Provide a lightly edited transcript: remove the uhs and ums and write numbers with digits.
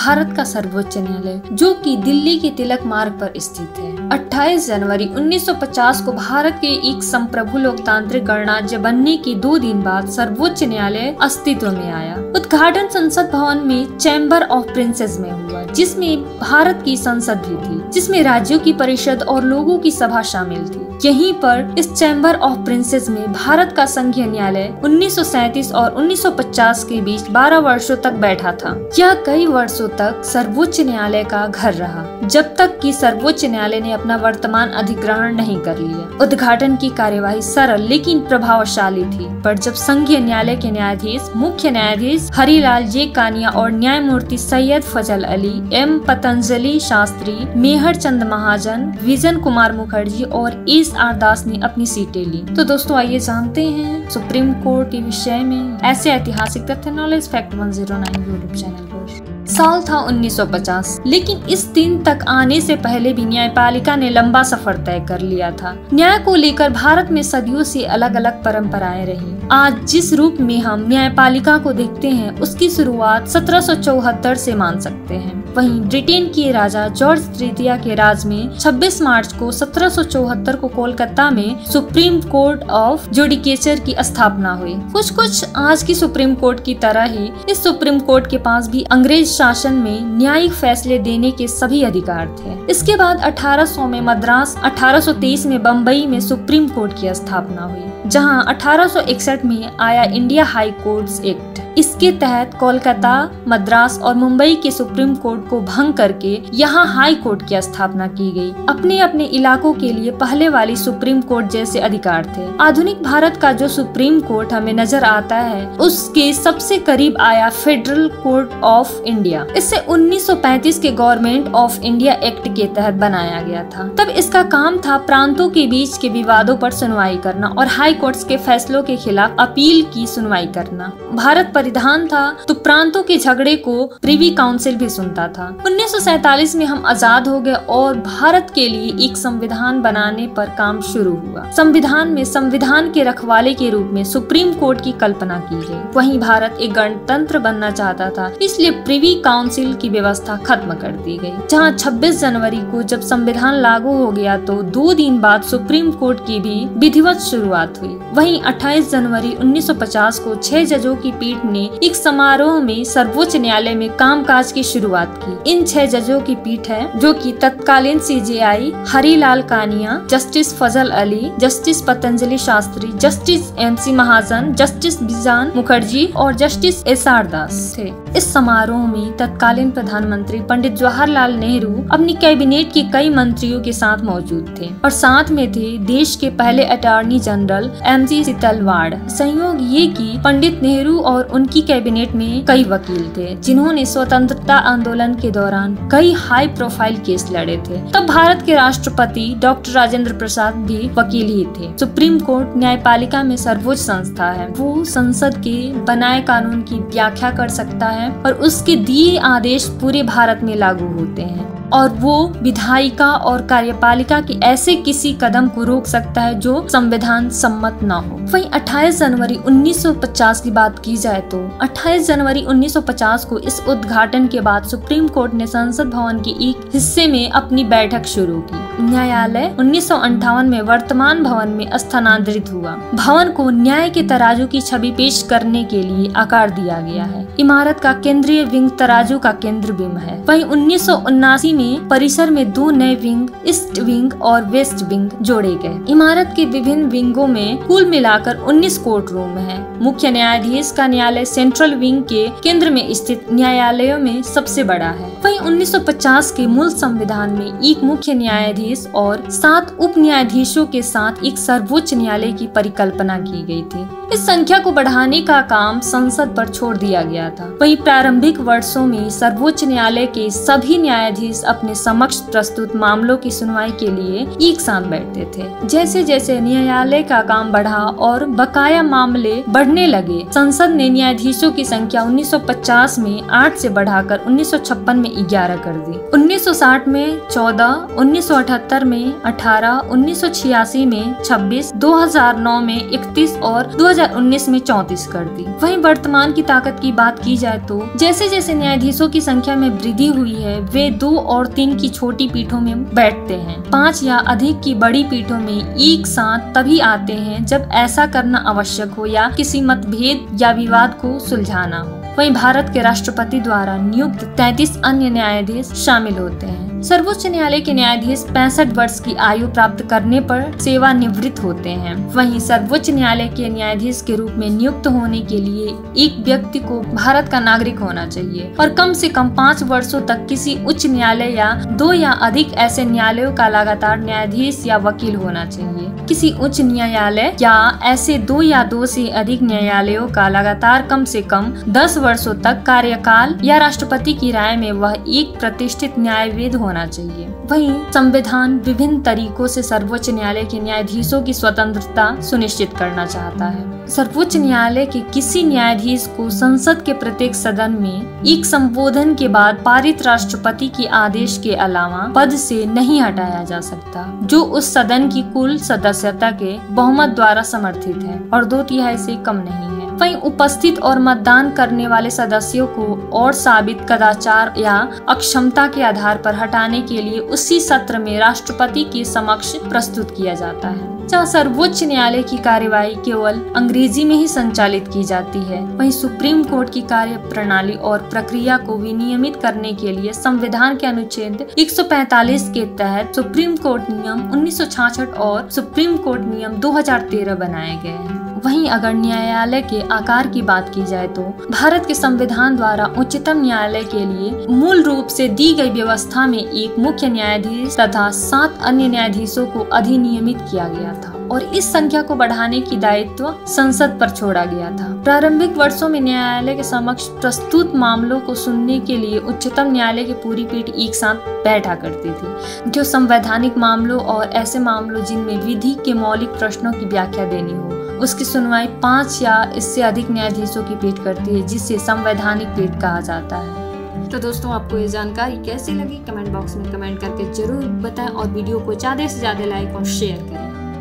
भारत का सर्वोच्च न्यायालय, जो कि दिल्ली के तिलक मार्ग पर स्थित है। 28 जनवरी 1950 को भारत के एक संप्रभु लोकतांत्रिक गणराज्य बनने के 2 दिन बाद सर्वोच्च न्यायालय अस्तित्व में आया। उद्घाटन संसद भवन में चैम्बर ऑफ प्रिंसेस में हुआ, जिसमें भारत की संसद भी थी, जिसमें राज्यों की परिषद और लोगों की सभा शामिल थी। यहीं पर इस चैम्बर ऑफ प्रिंसेस में भारत का संघीय न्यायालय 1937 और 1950 के बीच 12 वर्षों तक बैठा था। यह कई वर्षों तक सर्वोच्च न्यायालय का घर रहा, जब तक कि सर्वोच्च न्यायालय ने अपना वर्तमान अधिग्रहण नहीं कर लिया। उद्घाटन की कार्यवाही सरल लेकिन प्रभावशाली थी, पर जब संघीय न्यायालय के न्यायाधीश मुख्य न्यायाधीश हरिलाल जे कानिया और न्यायमूर्ति सैयद फजल अली, एम पतंजलि शास्त्री, मेहर चंद महाजन, विजन कुमार मुखर्जी और आर दास ने अपनी सीटें ली। तो दोस्तों आइए जानते हैं सुप्रीम कोर्ट के विषय में ऐसे ऐतिहासिक तथ्य नॉलेज फैक्ट 109 यूट्यूब चैनल पर। साल था 1950, लेकिन इस दिन तक आने से पहले भी न्यायपालिका ने लंबा सफर तय कर लिया था। न्याय को लेकर भारत में सदियों से अलग अलग परंपराएं रही। आज जिस रूप में हम न्यायपालिका को देखते हैं, उसकी शुरुआत 1774 से मान सकते हैं। वहीं ब्रिटेन के राजा जॉर्ज तृतीय के राज में 26 मार्च को 1774 को कोलकाता में सुप्रीम कोर्ट ऑफ जुडिकेचर की स्थापना हुई। कुछ आज की सुप्रीम कोर्ट की तरह ही इस सुप्रीम कोर्ट के पास भी अंग्रेज शासन में न्यायिक फैसले देने के सभी अधिकार थे। इसके बाद 1800 में मद्रास, 1823 में बम्बई में सुप्रीम कोर्ट की स्थापना हुई, जहां 1861 में आया इंडिया हाई कोर्ट्स एक्ट। इसके तहत कोलकाता, मद्रास और मुंबई के सुप्रीम कोर्ट को भंग करके यहाँ हाई कोर्ट की स्थापना की गई। अपने अपने इलाकों के लिए पहले वाली सुप्रीम कोर्ट जैसे अधिकार थे। आधुनिक भारत का जो सुप्रीम कोर्ट हमें नजर आता है, उसके सबसे करीब आया फेडरल कोर्ट ऑफ इंडिया। इसे 1935 के गवर्नमेंट ऑफ इंडिया एक्ट के तहत बनाया गया था। तब इसका काम था प्रांतों के बीच के विवादों पर सुनवाई करना और हाई कोर्ट्स के फैसलों के खिलाफ अपील की सुनवाई करना। भारत परिधान था तो प्रांतों के झगड़े को प्रिवी काउंसिल भी सुनता था। 1947 में हम आजाद हो गए और भारत के लिए एक संविधान बनाने पर काम शुरू हुआ। संविधान में संविधान के रखवाले के रूप में सुप्रीम कोर्ट की कल्पना की गई। वहीं भारत एक गणतंत्र बनना चाहता था, इसलिए प्रिवी काउंसिल की व्यवस्था खत्म कर दी गई। जहां 26 जनवरी को जब संविधान लागू हो गया तो 2 दिन बाद सुप्रीम कोर्ट की भी विधिवत शुरुआत हुई। वहीं 28 जनवरी 1950 को 6 जजों की पीठ ने एक समारोह में सर्वोच्च न्यायालय में कामकाज की शुरुआत की। इन 6 जजों की पीठ है, जो कि तत्कालीन CJI Harilal Kania, justice Fazal Ali, justice Patanjali Shastri, justice MC Mahajan, justice Vijan Mukherjee और जस्टिस आर दास थे। इस समारोह में तत्कालीन प्रधानमंत्री पंडित जवाहरलाल नेहरू अपनी कैबिनेट के कई मंत्रियों के साथ मौजूद थे और साथ में थे देश के पहले अटॉर्नी जनरल एमजी सीतलवाड़। संयोग ये कि पंडित नेहरू और उनकी कैबिनेट में कई वकील थे, जिन्होंने स्वतंत्रता आंदोलन के दौरान कई हाई प्रोफाइल केस लड़े थे। तब भारत के राष्ट्रपति डॉक्टर राजेंद्र प्रसाद भी वकील ही थे। सुप्रीम कोर्ट न्यायपालिका में सर्वोच्च संस्था है। वो संसद के बनाए कानून की व्याख्या कर सकता है और उसके दिए आदेश पूरे भारत में लागू होते हैं, और वो विधायिका और कार्यपालिका के ऐसे किसी कदम को रोक सकता है जो संविधान सम्मत न हो। वहीं 28 जनवरी 1950 की बात की जाए तो 28 जनवरी 1950 को इस उद्घाटन के बाद सुप्रीम कोर्ट ने संसद भवन के एक हिस्से में अपनी बैठक शुरू की। न्यायालय 1958 में वर्तमान भवन में स्थानांतरित हुआ। भवन को न्याय के तराजू की छवि पेश करने के लिए आकार दिया गया है। इमारत का केंद्रीय विंग तराजू का केंद्र बिंब है। वहीं 1979 में परिसर में 2 नए विंग, ईस्ट विंग और वेस्ट विंग जोड़े गए। इमारत के विभिन्न विंगों में कुल मिलाकर 19 कोर्ट रूम है। मुख्य न्यायाधीश का न्यायालय सेंट्रल विंग के केंद्र में स्थित न्यायालयों में सबसे बड़ा है। वहीं 1950 के मूल संविधान में एक मुख्य न्यायाधीश और 7 उप न्यायाधीशों के साथ एक सर्वोच्च न्यायालय की परिकल्पना की गई थी। इस संख्या को बढ़ाने का काम संसद पर छोड़ दिया गया था। वहीं प्रारंभिक वर्षों में सर्वोच्च न्यायालय के सभी न्यायाधीश अपने समक्ष प्रस्तुत मामलों की सुनवाई के लिए एक साथ बैठते थे। जैसे जैसे न्यायालय का काम बढ़ा और बकाया मामले बढ़ने लगे, संसद ने न्यायाधीशों की संख्या 1950 में 8 से बढ़ाकर 1956 में 11 कर दी, 1960 में 14, 1978 में 18, 1986 में 26, 2009 में 31 और 2019 में 34 कर दी। वहीं वर्तमान की ताकत की बात की जाए तो जैसे जैसे न्यायाधीशों की संख्या में वृद्धि हुई है, वे 2 और 3 की छोटी पीठों में बैठते हैं, 5 या अधिक की बड़ी पीठों में एक साथ तभी आते हैं जब ऐसा करना आवश्यक हो या किसी मतभेद या विवाद को सुलझाना हो। वहीं भारत के राष्ट्रपति द्वारा नियुक्त 33 अन्य न्यायाधीश शामिल होते हैं। सर्वोच्च न्यायालय के न्यायाधीश 65 वर्ष की आयु प्राप्त करने पर सेवानिवृत्त होते हैं। वहीं सर्वोच्च न्यायालय के न्यायाधीश के रूप में नियुक्त होने के लिए एक व्यक्ति को भारत का नागरिक होना चाहिए और कम से कम 5 वर्षों तक किसी उच्च न्यायालय या 2 या अधिक ऐसे न्यायालयों का लगातार न्यायाधीश या वकील होना चाहिए। किसी उच्च न्यायालय या ऐसे 2 या 2 से अधिक न्यायालयों का लगातार कम से कम 10 वर्षों तक कार्यकाल या राष्ट्रपति की राय में वह एक प्रतिष्ठित न्यायविद होना चाहिए। वहीं संविधान विभिन्न तरीकों से सर्वोच्च न्यायालय के न्यायाधीशों की स्वतंत्रता सुनिश्चित करना चाहता है। सर्वोच्च न्यायालय के किसी न्यायाधीश को संसद के प्रत्येक सदन में एक संबोधन के बाद पारित राष्ट्रपति के आदेश के अलावा पद से नहीं हटाया जा सकता, जो उस सदन की कुल सदस्यता के बहुमत द्वारा समर्थित है और 2/3 से कम नहीं है। वहीं उपस्थित और मतदान करने वाले सदस्यों को और साबित कदाचार या अक्षमता के आधार पर हटाने के लिए उसी सत्र में राष्ट्रपति के समक्ष प्रस्तुत किया जाता है। जहाँ सर्वोच्च न्यायालय की कार्यवाही केवल अंग्रेजी में ही संचालित की जाती है, वहीं सुप्रीम कोर्ट की कार्य प्रणाली और प्रक्रिया को विनियमित करने के लिए संविधान के अनुच्छेद 145 के तहत सुप्रीम कोर्ट नियम 1966 और सुप्रीम कोर्ट नियम 2013 बनाए गए हैं। वहीं अगर न्यायालय के आकार की बात की जाए तो भारत के संविधान द्वारा उच्चतम न्यायालय के लिए मूल रूप से दी गई व्यवस्था में एक मुख्य न्यायाधीश तथा 7 अन्य न्यायाधीशों को अधिनियमित किया गया था और इस संख्या को बढ़ाने की दायित्व संसद पर छोड़ा गया था। प्रारंभिक वर्षों में न्यायालय के समक्ष प्रस्तुत मामलों को सुनने के लिए उच्चतम न्यायालय की पूरी पीठ एक साथ बैठा करती थी, जो संवैधानिक मामलों और ऐसे मामलों जिनमें विधि के मौलिक प्रश्नों की व्याख्या देनी हो, उसकी सुनवाई 5 या इससे अधिक न्यायाधीशों की पीठ करती है, जिसे संवैधानिक पीठ कहा जाता है। तो दोस्तों, आपको ये जानकारी कैसी लगी कमेंट बॉक्स में कमेंट करके जरूर बताएं और वीडियो को ज्यादा से ज्यादा लाइक और शेयर करें।